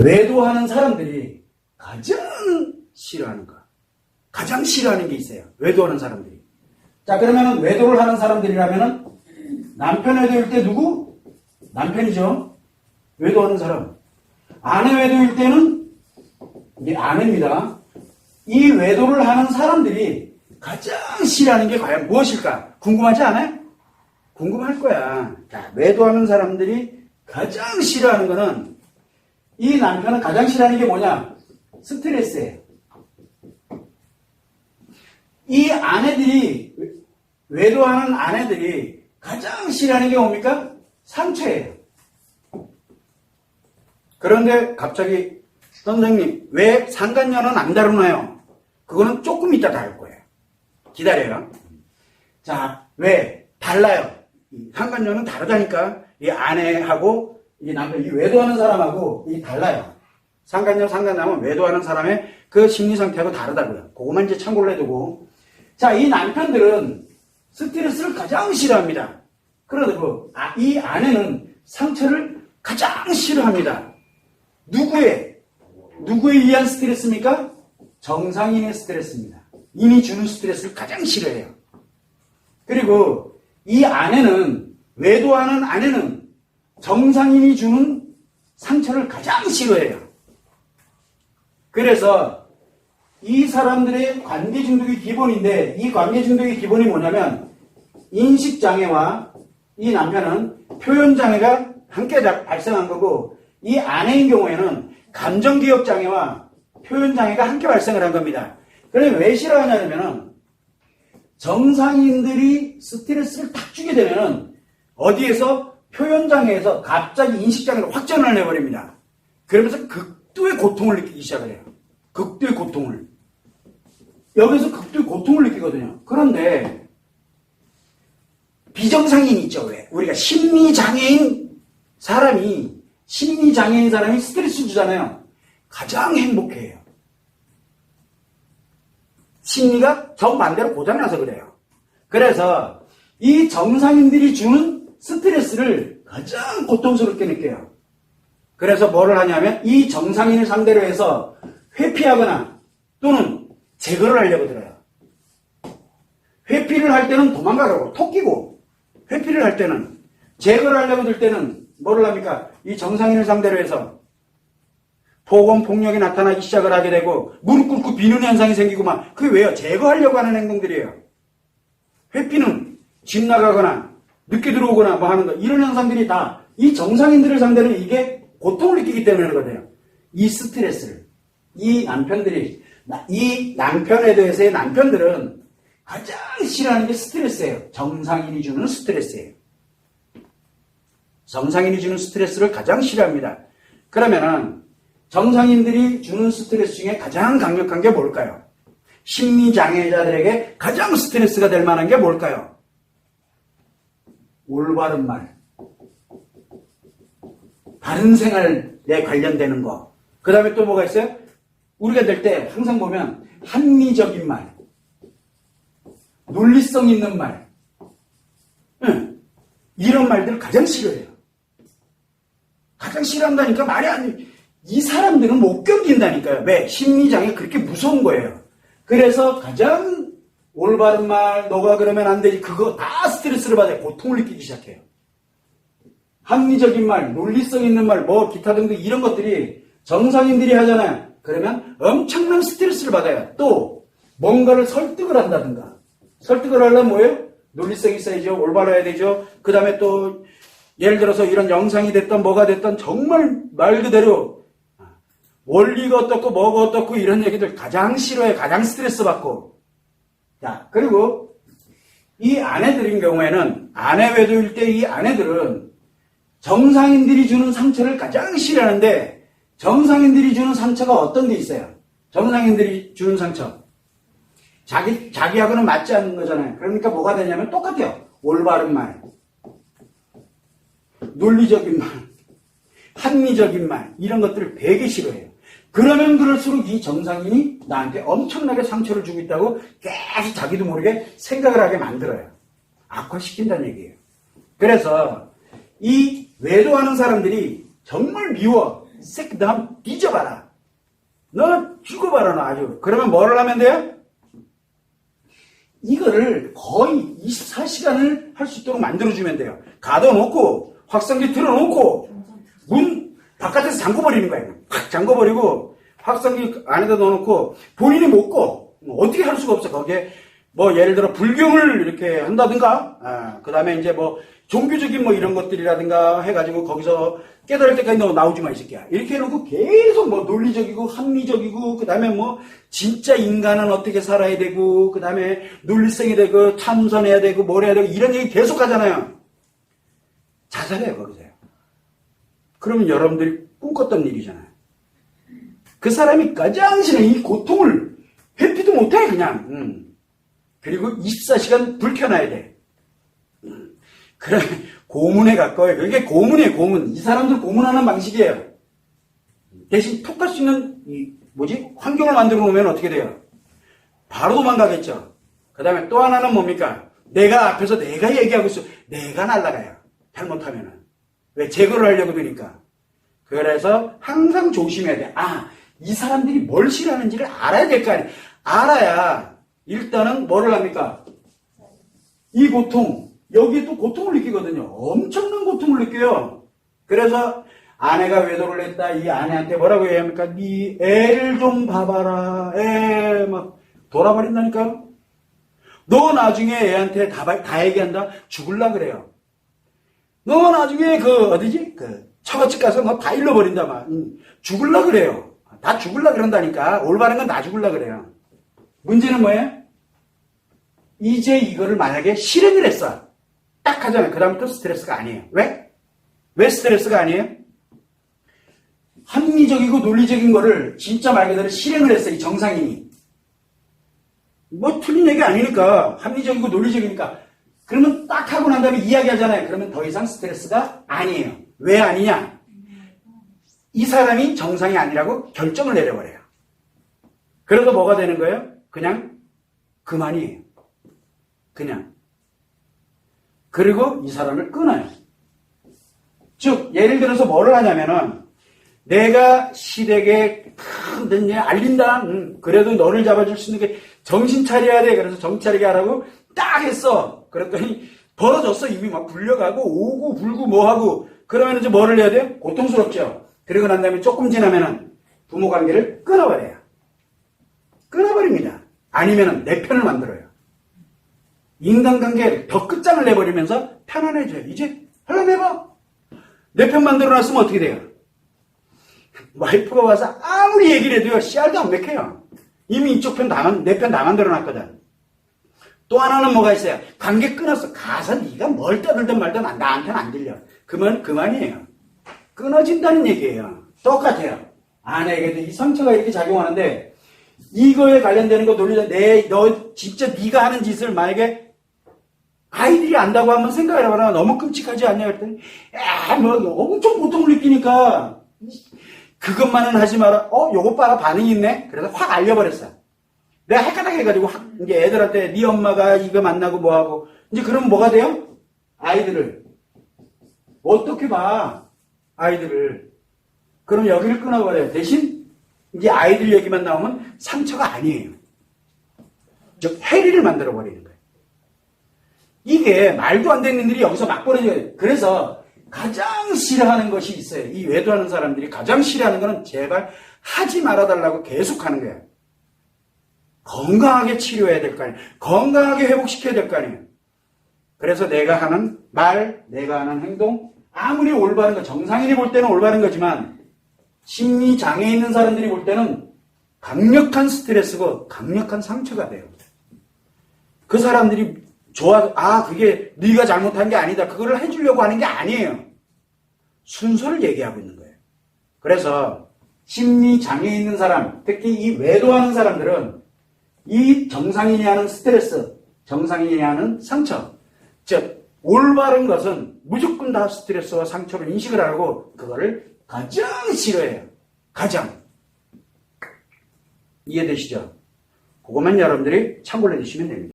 외도하는 사람들이 가장 싫어하는 거. 가장 싫어하는 게 있어요. 외도하는 사람들이. 자, 그러면은 외도를 하는 사람들이라면은 남편 외도일 때 누구? 남편이죠. 외도하는 사람. 아내 외도일 때는 이게 아내입니다. 이 외도를 하는 사람들이 가장 싫어하는 게 과연 무엇일까? 궁금하지 않아요? 궁금할 거야. 자, 외도하는 사람들이 가장 싫어하는 거는 이 남편은 가장 싫어하는 게 뭐냐? 스트레스예요. 이 아내들이 외도하는 아내들이 가장 싫어하는 게 뭡니까? 상처예요. 그런데 갑자기 선생님 왜 상간녀는 안 다루나요? 그거는 조금 이따 다룰 거예요. 기다려요. 자, 왜? 달라요. 상간녀는 다르다니까. 이 아내하고 이 남편, 이 외도하는 사람하고 이 달라요. 상간녀, 상간남은 외도하는 사람의 그 심리 상태하고 다르다고요. 그것만 이제 참고를 해두고. 자, 이 남편들은 스트레스를 가장 싫어합니다. 그러고 이 아내는 상처를 가장 싫어합니다. 누구에 의한 스트레스입니까? 정상인의 스트레스입니다. 인이 주는 스트레스를 가장 싫어해요. 그리고 이 아내는, 외도하는 아내는 정상인이 주는 상처를 가장 싫어해요. 그래서 이 사람들의 관계 중독이 기본인데, 이 관계 중독의 기본이 뭐냐면 인식장애와 이 남편은 표현장애가 함께 발생한 거고, 이 아내인 경우에는 감정기억장애와 표현장애가 함께 발생을 한 겁니다. 그러면 왜 싫어하냐면은 정상인들이 스트레스를 탁 주게 되면은 어디에서 표현장애에서 갑자기 인식장애로 확전을 해버립니다. 그러면서 극도의 고통을 느끼기 시작을 해요. 극도의 고통을. 여기서 극도의 고통을 느끼거든요. 그런데 비정상인이 있죠. 왜? 우리가 심리장애인 사람이 스트레스 주잖아요. 가장 행복해요. 심리가 정반대로 고장나서 그래요. 그래서 이 정상인들이 주는 스트레스를 가장 고통스럽게 느껴요. 그래서 뭐를 하냐면 이 정상인을 상대로 해서 회피하거나 또는 제거를 하려고 들어요. 회피를 할 때는 도망가라고 토끼고, 회피를 할 때는, 제거를 하려고 들 때는 뭐를 합니까? 이 정상인을 상대로 해서 폭언폭력이 나타나기 시작을 하게 되고 무릎 꿇고 비는 현상이 생기고 막, 그게 왜요? 제거하려고 하는 행동들이에요. 회피는 집 나가거나 늦게 들어오거나 뭐 하는 거, 이런 현상들이 다 이 정상인들을 상대로 이게 고통을 느끼기 때문에 그러거든요. 이 스트레스를 이 남편에 대해서의 남편들은 가장 싫어하는 게 스트레스예요. 정상인이 주는 스트레스예요. 정상인이 주는 스트레스를 가장 싫어합니다. 그러면은 정상인들이 주는 스트레스 중에 가장 강력한 게 뭘까요? 심리장애자들에게 가장 스트레스가 될 만한 게 뭘까요? 올바른 말, 바른 생활에 관련되는 거. 그 다음에 또 뭐가 있어요? 우리가 될 때 항상 보면 합리적인 말, 논리성 있는 말, 이런 말들을 가장 싫어해요. 가장 싫어한다니까 말이 안 돼. 이 사람들은 못 견딘다니까요. 왜? 심리장애 그렇게 무서운 거예요. 그래서 가장 올바른 말, 너가 그러면 안 되지, 그거 다 스트레스를 받아요. 고통을 느끼기 시작해요. 합리적인 말, 논리성 있는 말, 뭐 기타 등등 이런 것들이 정상인들이 하잖아요. 그러면 엄청난 스트레스를 받아요. 또 뭔가를 설득을 한다든가. 설득을 하려면 뭐예요? 논리성이 있어야죠. 올바라야 되죠. 그 다음에 또 예를 들어서 이런 영상이 됐던 뭐가 됐던 정말 말 그대로 원리가 어떻고 뭐가 어떻고 이런 얘기들 가장 싫어해. 가장 스트레스 받고. 자, 그리고 이 아내들인 경우에는 아내 외도일 때 이 아내들은 정상인들이 주는 상처를 가장 싫어하는데 정상인들이 주는 상처가 어떤 게 있어요? 정상인들이 주는 상처. 자기하고는 맞지 않는 거잖아요. 그러니까 뭐가 되냐면 똑같아요. 올바른 말, 논리적인 말, 합리적인 말, 이런 것들을 되게 싫어해요. 그러면 그럴수록 이 정상인이 나한테 엄청나게 상처를 주고 있다고 계속 자기도 모르게 생각을 하게 만들어요. 악화시킨다는 얘기예요. 그래서 이 외도하는 사람들이 정말 미워. 이 새끼 너 한번 뒤져봐라. 너 죽어봐라, 너 아주. 그러면 뭐를 하면 돼요? 이거를 거의 24시간을 할 수 있도록 만들어주면 돼요. 가둬놓고, 확성기 틀어놓고, 문 바깥에서 잠궈버리는 거예요. 팍 잠궈버리고, 확성기 안에다 넣어놓고, 본인이 못 꺼. 어떻게 할 수가 없어. 거기에, 뭐, 예를 들어, 불경을 이렇게 한다든가, 그 다음에 이제 뭐, 종교적인 뭐 이런 것들이라든가 해가지고, 거기서 깨달을 때까지 너 나오지 마, 이 새끼야. 이렇게 해놓고 계속 뭐, 논리적이고, 합리적이고, 그 다음에 뭐, 진짜 인간은 어떻게 살아야 되고, 그 다음에 논리성이 되고, 참선해야 되고, 뭘 해야 되고, 이런 얘기 계속 하잖아요. 자살해요, 거기서요. 그러면 여러분들이 꿈꿨던 일이잖아요. 그 사람이 가장 싫은 이 고통을 회피도 못해, 그냥. 그리고 24시간 불 켜놔야 돼. 그래, 고문에 가까워요. 이게 고문이에요, 고문. 이 사람들 고문하는 방식이에요. 대신 톡 갈 수 있는, 환경을 만들어 놓으면 어떻게 돼요? 바로 도망가겠죠. 그 다음에 또 하나는 뭡니까? 내가 앞에서 내가 얘기하고 있어. 내가 날아가요. 잘못하면은. 왜? 제거를 하려고 그러니까. 그래서 항상 조심해야 돼. 이 사람들이 뭘 싫어하는지를 알아야 될 거 아니에요. 알아야 일단은 뭐를 합니까? 이 고통, 여기에 또 고통을 느끼거든요. 엄청난 고통을 느껴요. 그래서 아내가 외도를 했다. 이 아내한테 뭐라고 해야 합니까? 네 애를 좀 봐봐라. 애 막 돌아버린다니까요. 너 나중에 애한테 다 얘기한다? 죽을라 그래요. 너 나중에 처갓집 가서 너 다 잃어버린다 막. 죽을라 그래요. 다 죽을라 그런다니까. 올바른 건 다 죽을라 그래요. 문제는 뭐예요? 이제 이거를 만약에 실행을 했어. 딱 하잖아요. 그 다음부터 스트레스가 아니에요. 왜? 왜 스트레스가 아니에요? 합리적이고 논리적인 거를 진짜 말 그대로 실행을 했어, 이 정상인이. 뭐 틀린 얘기 아니니까. 합리적이고 논리적이니까. 그러면 딱 하고 난 다음에 이야기하잖아요. 그러면 더 이상 스트레스가 아니에요. 왜 아니냐? 이 사람이 정상이 아니라고 결정을 내려버려요. 그래서 뭐가 되는 거예요? 그냥 그만이에요. 그냥. 그리고 이 사람을 끊어요. 즉, 예를 들어서 뭐를 하냐면은, 내가 시댁에 큰 알린다. 그래도 너를 잡아줄 수 있는 게 정신 차려야 돼. 그래서 정신 차리게 하라고 딱 했어. 그랬더니 벌어졌어. 입이 막 불려가고 오고 불고 뭐하고. 그러면 이제 뭐를 해야 돼요? 고통스럽죠. 그리고 난 다음에 조금 지나면은 부모 관계를 끊어버려요. 끊어버립니다. 아니면은 내 편을 만들어요. 인간관계를 더 끝장을 내버리면서 편안해져요. 이제 하려면 해봐. 내 편 만들어놨으면 어떻게 돼요? 와이프가 와서 아무리 얘기를 해도요, 씨알도 안 맥혀요. 이미 이쪽 편 내 편 다 만들어놨거든. 또 하나는 뭐가 있어요? 관계 끊었어. 가서 네가 뭘 떠들든 말든 나한테는 안 들려. 그만이에요. 끊어진다는 얘기예요. 똑같아요. 아내에게도 이 상처가 이렇게 작용하는데, 이거에 관련되는 거 너 진짜 네가 하는 짓을 만약에 아이들이 안다고 한번 생각을 해봐라. 너무 끔찍하지 않냐 그랬더니 엄청 고통을 느끼니까 그것만은 하지 마라. 요것 봐라, 반응이 있네. 그래서 확 알려버렸어. 내가 헷갈하게 해가지고 이제 애들한테 네 엄마가 이거 만나고 뭐하고 이제 그러면 뭐가 돼요? 아이들을 어떻게 봐? 아이들을. 그럼 여기를 끊어버려요. 대신 이제 아이들 얘기만 나오면 상처가 아니에요. 즉 해리를 만들어버리는 거예요. 이게 말도 안 되는 일이 여기서 막 벌어져요. 그래서 가장 싫어하는 것이 있어요. 이 외도하는 사람들이 가장 싫어하는 거는 제발 하지 말아달라고 계속하는 거예요. 건강하게 치료해야 될 거 아니에요. 건강하게 회복시켜야 될 거 아니에요. 그래서 내가 하는 말, 내가 하는 행동, 아무리 올바른 거, 정상인이 볼 때는 올바른 거지만 심리장애 있는 사람들이 볼 때는 강력한 스트레스고 강력한 상처가 돼요. 그 사람들이 그게 네가 잘못한 게 아니다. 그거를 해주려고 하는 게 아니에요. 순서를 얘기하고 있는 거예요. 그래서 심리장애 있는 사람, 특히 이 외도하는 사람들은 이 정상인이 하는 스트레스, 정상인이 하는 상처, 즉 올바른 것은 무조건 다 스트레스와 상처로 인식을 하고 그거를 가장 싫어해요. 가장. 이해되시죠? 그것만 여러분들이 참고를 해주시면 됩니다.